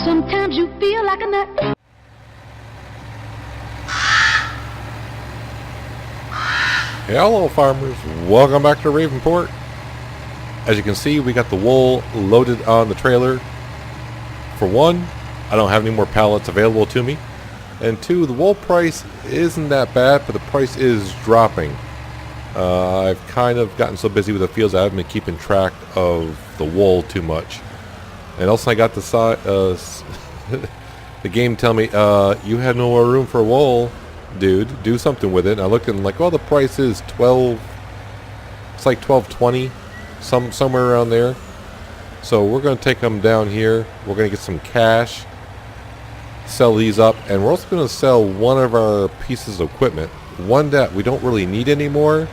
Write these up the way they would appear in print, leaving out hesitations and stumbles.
Sometimes you feel like a nut. Hello farmers, welcome back to Ravenport. As you can see, we got the wool loaded on the trailer. For one, I don't have any more pallets available to me. And two, the wool price isn't that bad, but the price is dropping. I've kind of gotten so busy with the fields I haven't been keeping track of the wool too much. And also I got the the game tell me, you have no more room for wool, dude. Do something with it. And I looked and like, well, the price is 12. It's like 12.20, somewhere around there. So we're going to take them down here. We're going to get some cash, sell these up, and we're also going to sell one of our pieces of equipment. One that we don't really need anymore,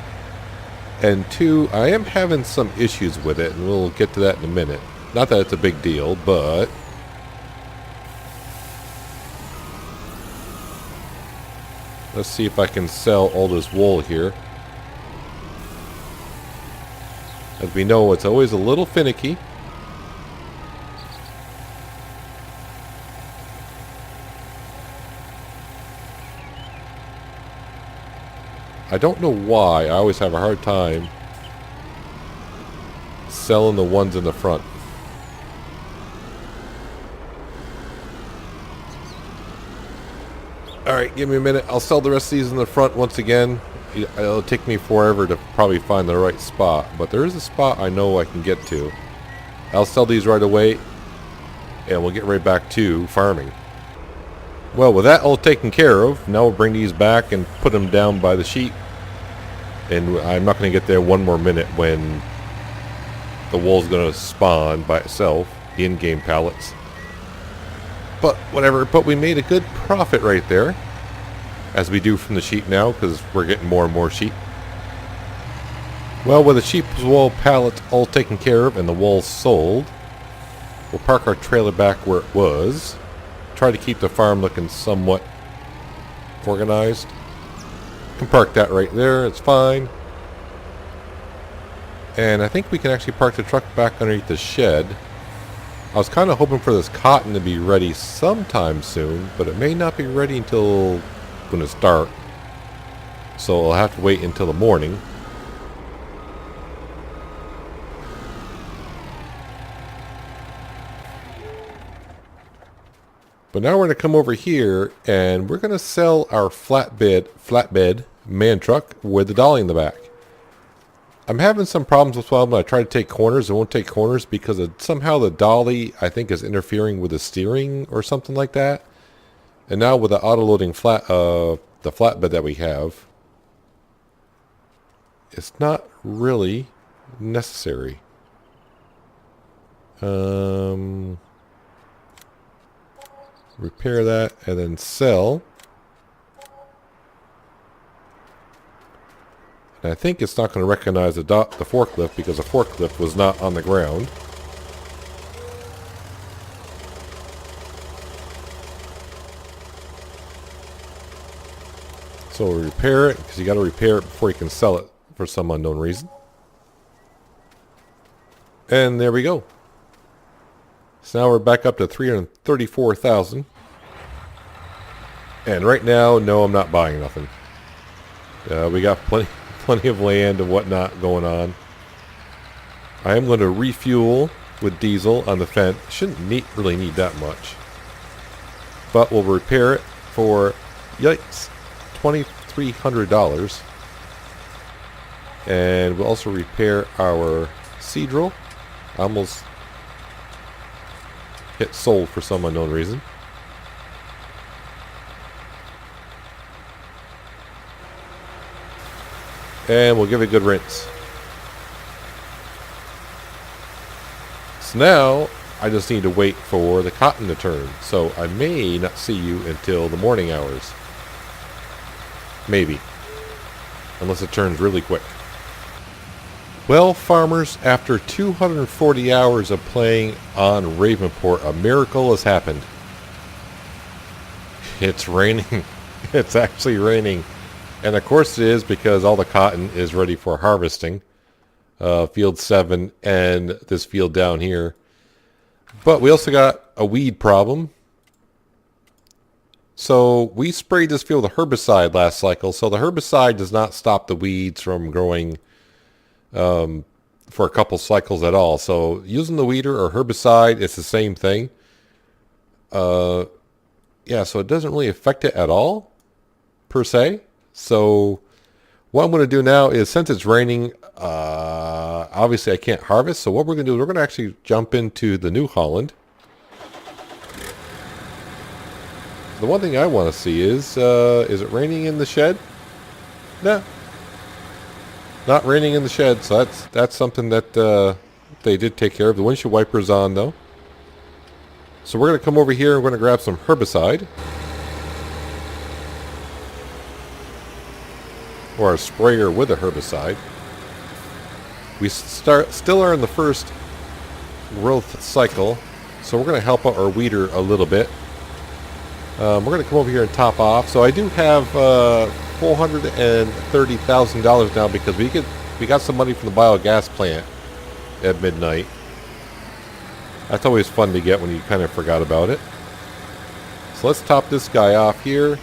and two, I am having some issues with it, and we'll get to that in a minute. Not that it's a big deal, but let's see if I can sell all this wool here. As we know, it's always a little finicky. I don't know why I always have a hard time selling the ones in the front. Alright, give me a minute. I'll sell the rest of these in the front once again. It'll take me forever to probably find the right spot, but there is a spot I know I can get to. I'll sell these right away, and we'll get right back to farming. Well, with that all taken care of, now we'll bring these back and put them down by the sheep. And I'm not going to get there one more minute when the wool's going to spawn by itself, the in-game pallets. But whatever, but we made a good profit right there, as we do from the sheep now, because we're getting more and more sheep. Well, with the sheep's wool pallets all taken care of and the wool sold, we'll park our trailer back where it was. Try to keep the farm looking somewhat organized. Can park that right there, it's fine. And I think we can actually park the truck back underneath the shed. I was kind of hoping for this cotton to be ready sometime soon, but it may not be ready until when it's dark. So I'll have to wait until the morning. But now we're going to come over here and we're going to sell our flatbed man truck with the dolly in the back. I'm having some problems with when I try to take corners. It won't take corners because somehow the dolly, I think, is interfering with the steering or something like that. And now with the auto-loading the flatbed that we have, it's not really necessary. Repair that and then sell. And I think it's not going to recognize the forklift because the forklift was not on the ground. So we'll repair it because you got to repair it before you can sell it for some unknown reason. And there we go. So now we're back up to 334,000. And right now, no, I'm not buying nothing. We got plenty of land and whatnot going on. I am going to refuel with diesel on the fence. Shouldn't really need that much. But we'll repair it for, yikes, $2,300. And we'll also repair our seed drill. Almost hit sold for some unknown reason. And we'll give it a good rinse. So now I just need to wait for the cotton to turn. So I may not see you until the morning hours. Maybe. Unless it turns really quick. Well, farmers, after 240 hours of playing on Ravenport, a miracle has happened. It's raining. It's actually raining. And of course it is because all the cotton is ready for harvesting. Field 7 and this field down here. But we also got a weed problem. So we sprayed this field with a herbicide last cycle. So the herbicide does not stop the weeds from growing for a couple cycles at all. So using the weeder or herbicide, it's the same thing. Yeah, so it doesn't really affect it at all, per se. So what I'm going to do now is, since it's raining, obviously I can't harvest. So what we're going to do is we're going to actually jump into the New Holland. The one thing I want to see is it raining in the shed? No. Not raining in the shed, so that's something that they did take care of. The windshield wiper's on, though. So we're going to come over here and we're going to grab some herbicide. Or a sprayer with a herbicide. We still are in the first growth cycle, so we're going to help out our weeder a little bit. We're going to come over here and top off. So I do have $430,000 now because we got some money from the biogas plant at midnight. That's always fun to get when you kind of forgot about it. So let's top this guy off here.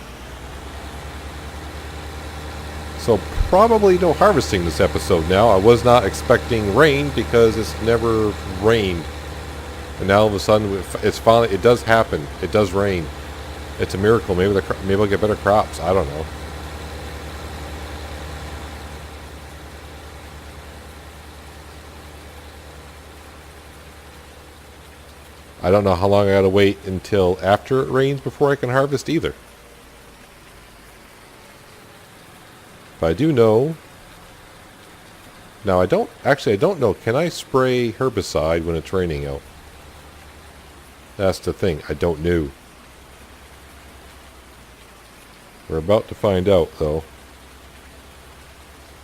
So probably no harvesting this episode now. I was not expecting rain because it's never rained. And now all of a sudden it does happen. It does rain. It's a miracle. Maybe I'll get better crops. I don't know. I don't know how long I gotta wait until after it rains before I can harvest either. But I do know. Now I don't know. Can I spray herbicide when it's raining out? That's the thing. I don't know. We're about to find out, though.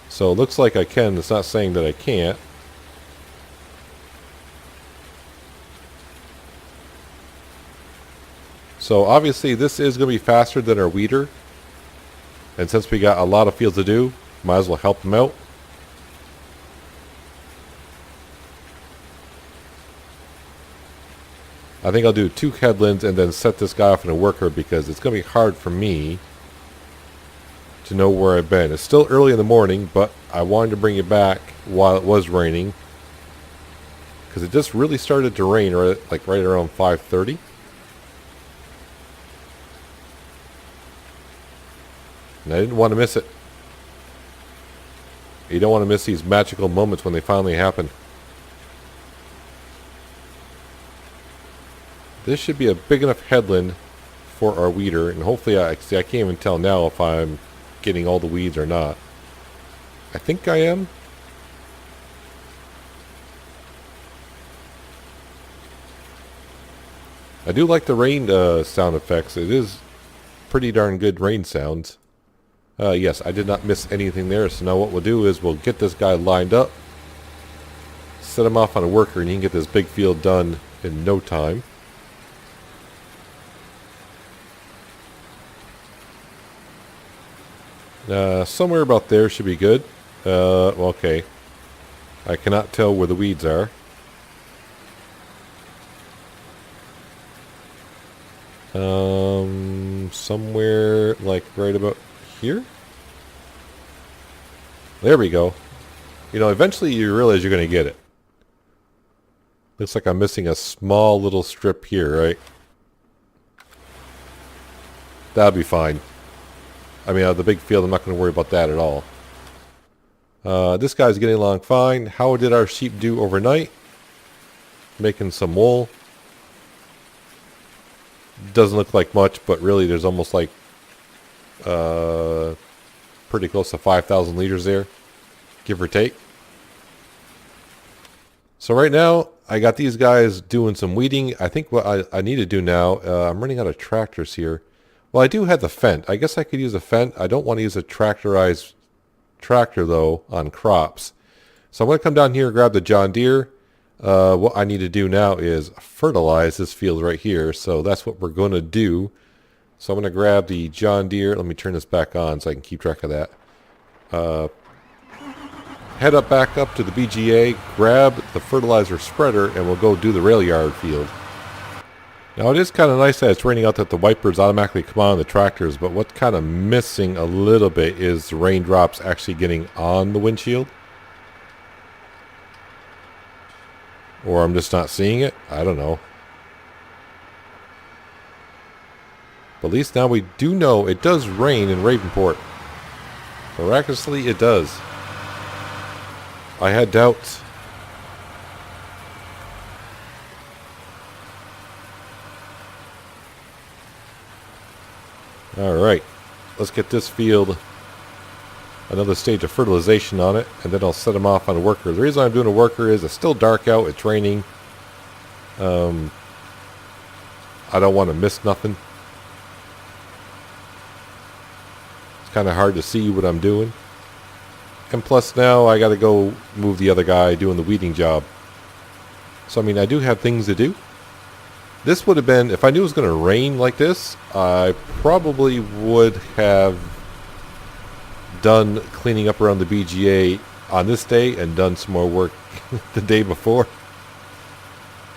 So it looks like I can. It's not saying that I can't. So obviously this is going to be faster than our weeder. And since we got a lot of fields to do, might as well help them out. I think I'll do 2 headlands and then set this guy off in a worker because it's going to be hard for me to know where I've been. It's still early in the morning, but I wanted to bring you back while it was raining because it just really started to rain right around 5:30. And I didn't want to miss it. You don't want to miss these magical moments when they finally happen. This should be a big enough headland for our weeder, and hopefully I can't even tell now if I'm getting all the weeds or not. I think I am. I do like the rain sound effects. It is pretty darn good rain sounds. Yes, I did not miss anything there. So now what we'll do is we'll get this guy lined up, set him off on a worker, and he can get this big field done in no time. Somewhere about there should be good. Okay. I cannot tell where the weeds are. Somewhere like right about here? There we go. You know, eventually you realize you're going to get it. Looks like I'm missing a small little strip here, right? That'll be fine. I mean, the big field, I'm not going to worry about that at all. This guy's getting along fine. How did our sheep do overnight? Making some wool. Doesn't look like much, but really there's almost like pretty close to 5,000 liters there, give or take. So right now, I got these guys doing some weeding. I think what I need to do now, I'm running out of tractors here. Well, I do have the Fendt. I guess I could use a Fendt. I don't want to use a tractorized tractor, though, on crops. So I'm going to come down here and grab the John Deere. What I need to do now is fertilize this field right here. So that's what we're going to do. So I'm going to grab the John Deere. Let me turn this back on so I can keep track of that. head up back up to the BGA, grab the fertilizer spreader, and we'll go do the rail yard field. Now it is kind of nice that it's raining out that the wipers automatically come on the tractors, but what's kind of missing a little bit is the raindrops actually getting on the windshield. Or I'm just not seeing it. I don't know. But at least now we do know it does rain in Ravenport. Miraculously, it does. I had doubts. Alright, let's get this field another stage of fertilization on it, and then I'll set them off on a worker. The reason I'm doing a worker is it's still dark out, it's raining. I don't want to miss nothing. It's kind of hard to see what I'm doing. And plus now I got to go move the other guy doing the weeding job. So I mean, I do have things to do. This would have been, if I knew it was going to rain like this, I probably would have done cleaning up around the BGA on this day and done some more work the day before.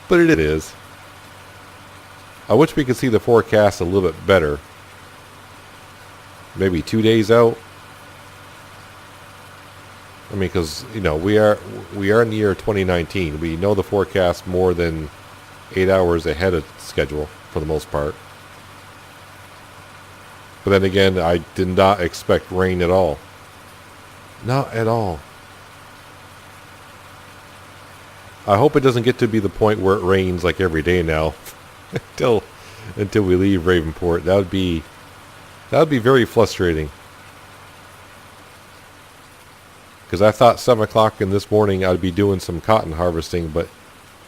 But it is. I wish we could see the forecast a little bit better. Maybe 2 days out. I mean, because, you know, we are in the year 2019. We know the forecast more than 8 hours ahead of schedule for the most part. But then again, I did not expect rain at all. Not at all. I hope it doesn't get to be the point where it rains like every day now. until we leave Ravenport. That would be very frustrating. Because I thought 7 o'clock in this morning I'd be doing some cotton harvesting, but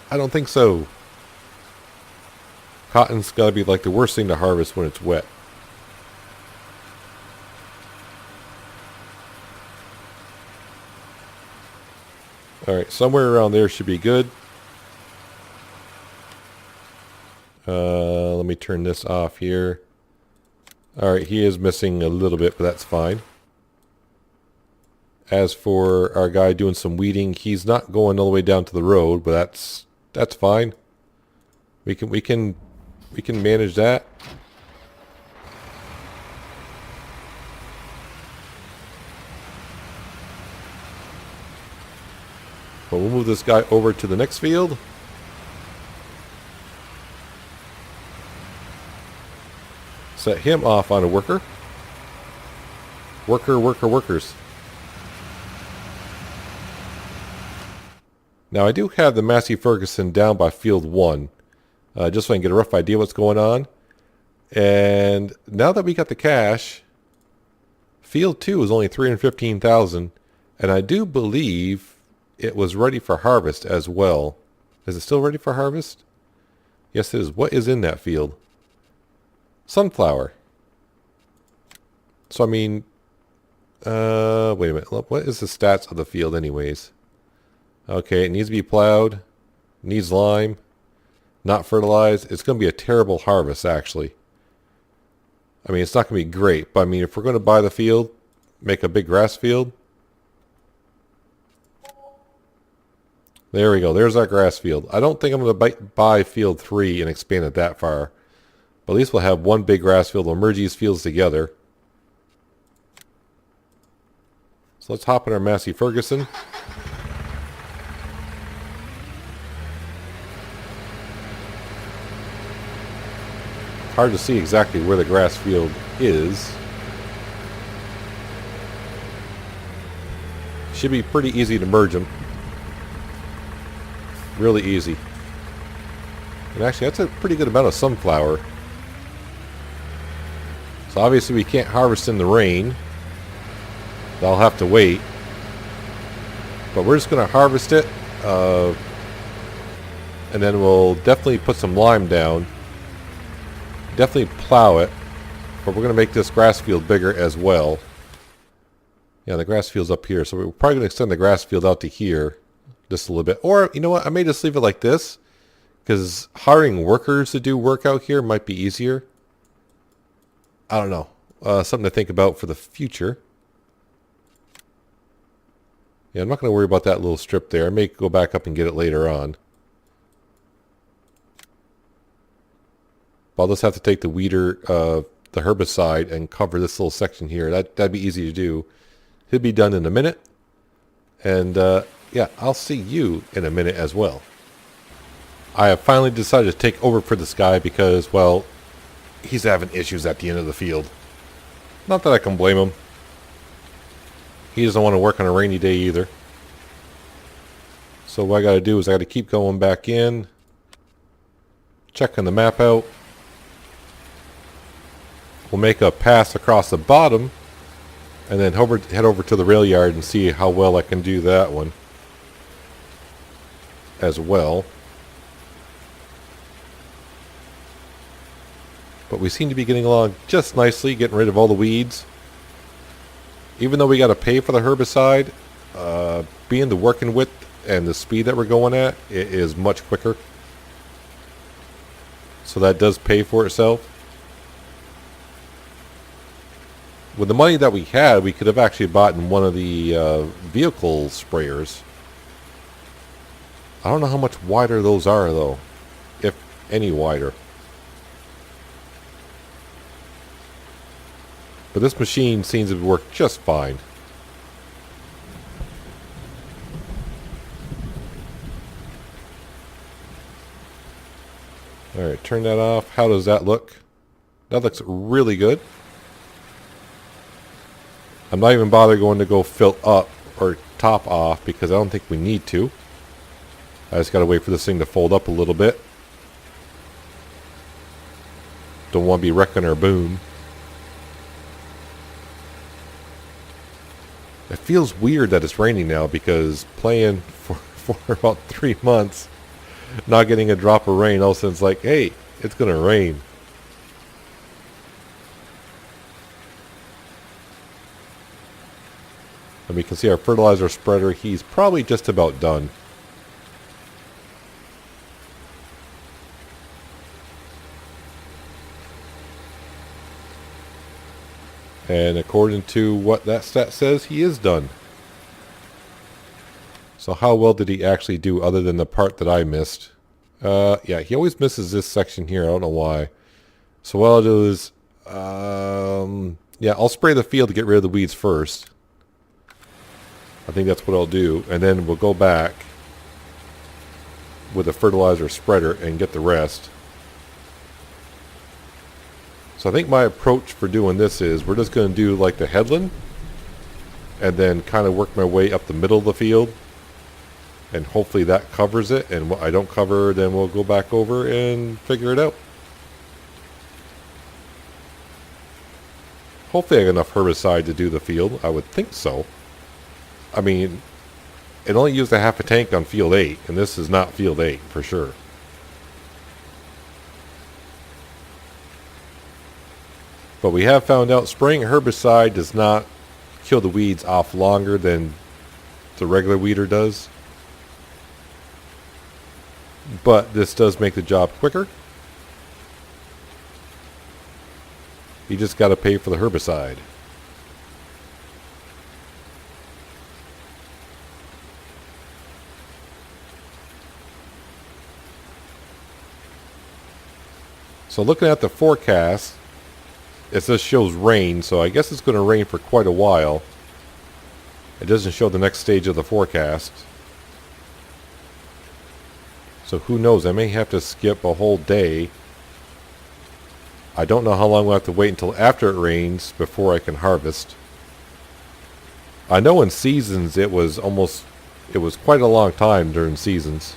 I don't think so. Cotton's got to be like the worst thing to harvest when it's wet. Alright, somewhere around there should be good. Let me turn this off here. Alright, he is missing a little bit, but that's fine. As for our guy doing some weeding, he's not going all the way down to the road, but that's fine. We can manage that. But we'll move this guy over to the next field. Set him off on a worker. Workers. Now I do have the Massey Ferguson down by field 1. Just so I can get a rough idea what's going on. And now that we got the cash, field 2 is only 315,000, and I do believe it was ready for harvest as well. Is it still ready for harvest? Yes, it is. What is in that field? Sunflower. So I mean, wait a minute. What is the stats of the field anyways? Okay, it needs to be plowed, needs lime, not fertilized. It's going to be a terrible harvest, actually. I mean, it's not going to be great, but I mean, if we're going to buy the field, make a big grass field. There we go. There's our grass field. I don't think I'm going to buy field 3 and expand it that far. But at least we'll have one big grass field. We'll merge these fields together. So let's hop in our Massey Ferguson. Hard to see exactly where the grass field is. Should be pretty easy to merge them. Really easy. And actually, that's a pretty good amount of sunflower. So obviously we can't harvest in the rain. I'll have to wait. But we're just going to harvest it. And then we'll definitely put some lime down. Definitely plow it. But we're going to make this grass field bigger as well. Yeah, the grass field's up here. So we're probably going to extend the grass field out to here. Just a little bit. Or, you know what? I may just leave it like this. Because hiring workers to do work out here might be easier. I don't know. Something to think about for the future. Yeah, I'm not going to worry about that little strip there. I may go back up and get it later on. But I'll just have to take the weeder, the herbicide, and cover this little section here. That'd be easy to do. He'll be done in a minute. And yeah, I'll see you in a minute as well. I have finally decided to take over for this guy because, well, he's having issues at the end of the field. Not that I can blame him. He doesn't want to work on a rainy day either. So what I got to do is I got to keep going back in, checking the map out. We'll make a pass across the bottom, and then head over to the rail yard and see how well I can do that one as well. But we seem to be getting along just nicely, getting rid of all the weeds. Even though we got to pay for the herbicide, being the working width and the speed that we're going at, it is much quicker. So that does pay for itself. With the money that we had, we could have actually bought one of the vehicle sprayers. I don't know how much wider those are, though, if any wider. But this machine seems to work just fine. Alright, turn that off. How does that look? That looks really good. I'm not even bothering going to go fill up or top off because I don't think we need to. I just gotta wait for this thing to fold up a little bit. Don't want to be wrecking our boom. It feels weird that it's raining now because playing for about 3 months, not getting a drop of rain, all of a sudden it's like, hey, it's going to rain. And we can see our fertilizer spreader, he's probably just about done. And according to what that stat says, he is done. So how well did he actually do other than the part that I missed? Yeah, he always misses this section here. I don't know why. So what I'll do is, yeah, I'll spray the field to get rid of the weeds first. I think that's what I'll do. And then we'll go back with a fertilizer spreader and get the rest. So I think my approach for doing this is we're just going to do like the headland and then kind of work my way up the middle of the field. And hopefully that covers it. And what I don't cover, then we'll go back over and figure it out. Hopefully I have enough herbicide to do the field. I would think so. I mean, it only used a half a tank on field 8. And this is not field 8 for sure. But we have found out spraying herbicide does not kill the weeds off longer than the regular weeder does. But this does make the job quicker. You just got to pay for the herbicide. So looking at the forecast, it just shows rain, so I guess it's going to rain for quite a while. It doesn't show the next stage of the forecast. So who knows, I may have to skip a whole day. I don't know how long we'll have to wait until after it rains before I can harvest. I know in seasons it was quite a long time during seasons.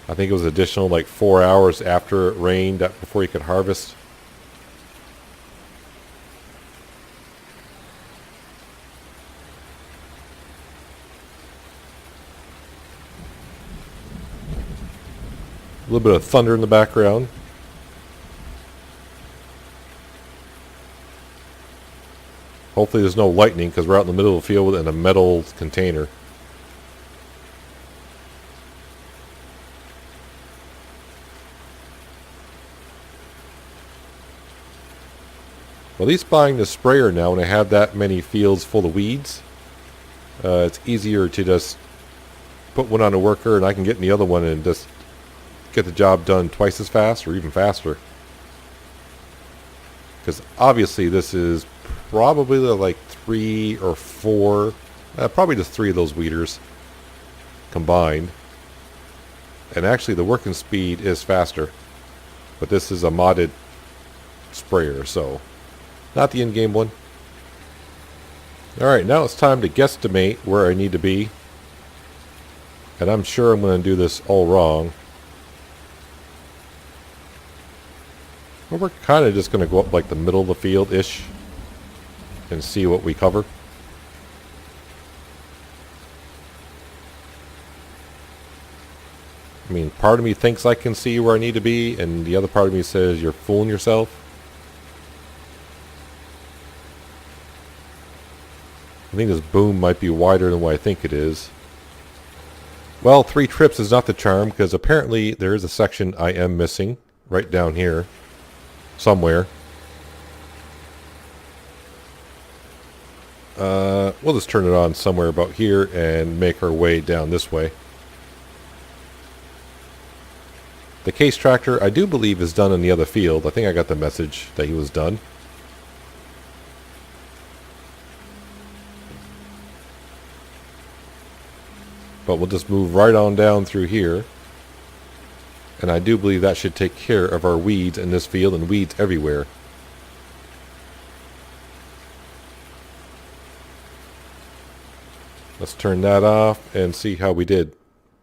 I think it was additional like 4 hours after it rained before you could harvest. A little bit of thunder in the background. Hopefully there's no lightning because we're out in the middle of the field in a metal container. Well, at least buying the sprayer now, when I have that many fields full of weeds, it's easier to just put one on a worker and I can get in the other one and just get the job done twice as fast or even faster. Because obviously this is probably like 3 or 4, probably just 3 of those weeders combined. And actually the working speed is faster. But this is a modded sprayer, so not the in-game one. Alright, now it's time to guesstimate where I need to be. And I'm sure I'm going to do this all wrong. But we're kind of just going to go up like the middle of the field-ish and see what we cover. I mean, part of me thinks I can see where I need to be, and the other part of me says you're fooling yourself. I think this boom might be wider than what I think it is. Well, 3 trips is not the charm, because apparently there is a section I am missing right down here somewhere. We'll just turn it on somewhere about here and make our way down this way. The case tractor, I do believe, is done in the other field. I think I got the message that he was done. But we'll just move right on down through here. And I do believe that should take care of our weeds in this field and weeds everywhere. Let's turn that off and see how we did.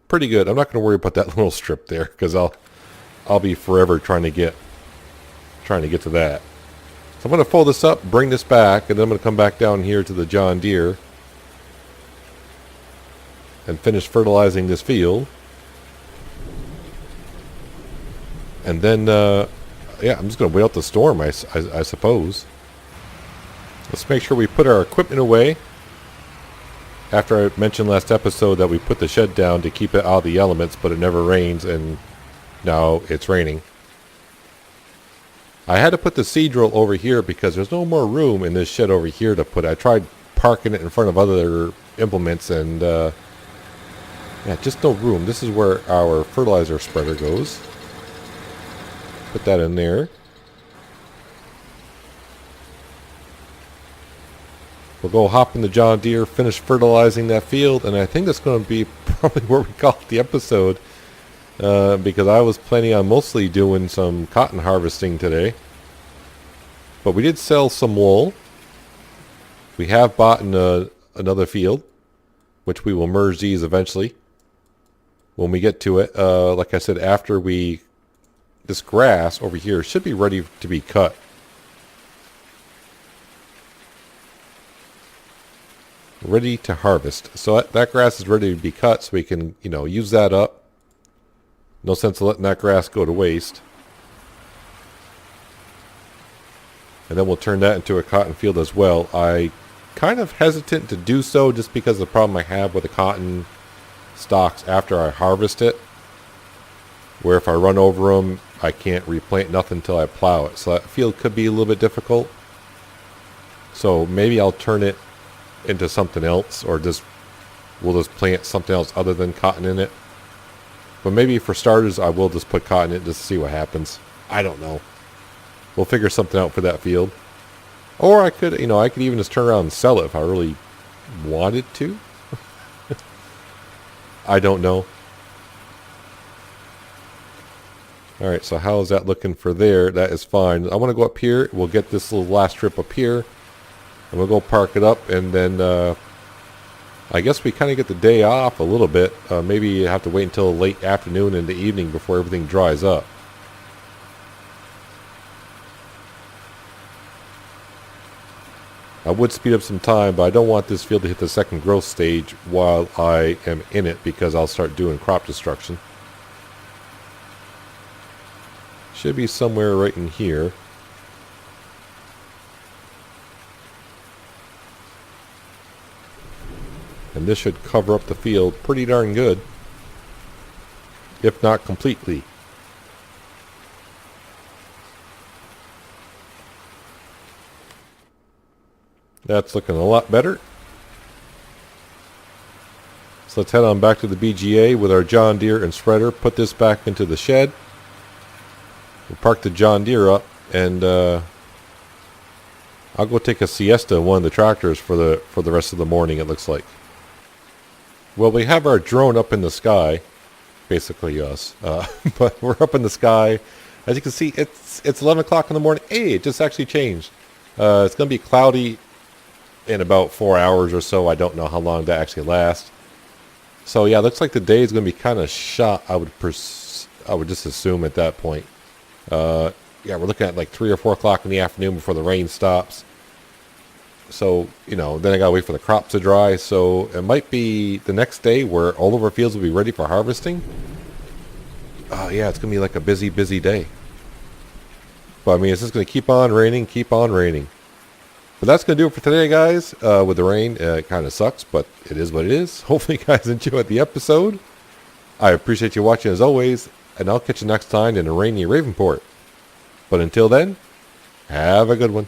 Pretty good. I'm not going to worry about that little strip there because I'll be forever trying to get to that. So I'm going to fold this up, bring this back, and then I'm going to come back down here to the John Deere and finish fertilizing this field. And then, yeah, I'm just going to wait out the storm, I suppose. Let's make sure we put our equipment away. After I mentioned last episode that we put the shed down to keep it out of the elements, but it never rains, and now it's raining. I had to put the seed drill over here because there's no more room in this shed over here to put it. I tried parking it in front of other implements, and yeah, just no room. This is where our fertilizer spreader goes. Put that in there. We'll go hop in the John Deere, finish fertilizing that field, and I think that's going to be probably where we call it the episode, because I was planning on mostly doing some cotton harvesting today. But we did sell some wool. We have bought another field, which we will merge these eventually when we get to it. Like I said, after this grass over here should be ready to be cut. Ready to harvest. So that grass is ready to be cut, so we can, use that up. No sense of letting that grass go to waste. And then we'll turn that into a cotton field as well. I kind of hesitant to do so just because of the problem I have with the cotton stalks after I harvest it. Where if I run over them, I can't replant nothing until I plow it. So that field could be a little bit difficult. So maybe I'll turn it into something else, or we'll just plant something else other than cotton in it. But maybe for starters, I will just put cotton in it just to see what happens. I don't know. We'll figure something out for that field. Or I could, I could even just turn around and sell it if I really wanted to. I don't know. Alright, so how is that looking for there? That is fine. I want to go up here. We'll get this little last strip up here. And we'll go park it up, and then I guess we kind of get the day off a little bit. Maybe you have to wait until late afternoon and the evening before everything dries up. I would speed up some time, but I don't want this field to hit the second growth stage while I am in it, because I'll start doing crop destruction. Should be somewhere right in here. And this should cover up the field pretty darn good, if not completely. That's looking a lot better. So let's head on back to the BGA with our John Deere and spreader. Put this back into the shed. We'll park the John Deere up, and I'll go take a siesta in one of the tractors for the rest of the morning, it looks like. Well, we have our drone up in the sky, basically us, but we're up in the sky. As you can see, it's 11 o'clock in the morning. Hey, it just actually changed. It's going to be cloudy in about 4 hours or so. I don't know how long that actually lasts. So yeah, looks like the day is going to be kind of shot. I would just assume at that point. Yeah, we're looking at like 3 or 4 o'clock in the afternoon before the rain stops. So, you know, then I got to wait for the crops to dry. So it might be the next day where all of our fields will be ready for harvesting. Yeah, it's going to be like a busy, busy day. But I mean, it's just going to keep on raining, keep on raining. But that's going to do it for today, guys. With the rain, it kind of sucks, but it is what it is. Hopefully you guys enjoyed the episode. I appreciate you watching as always, and I'll catch you next time in a rainy Ravenport. But until then, have a good one.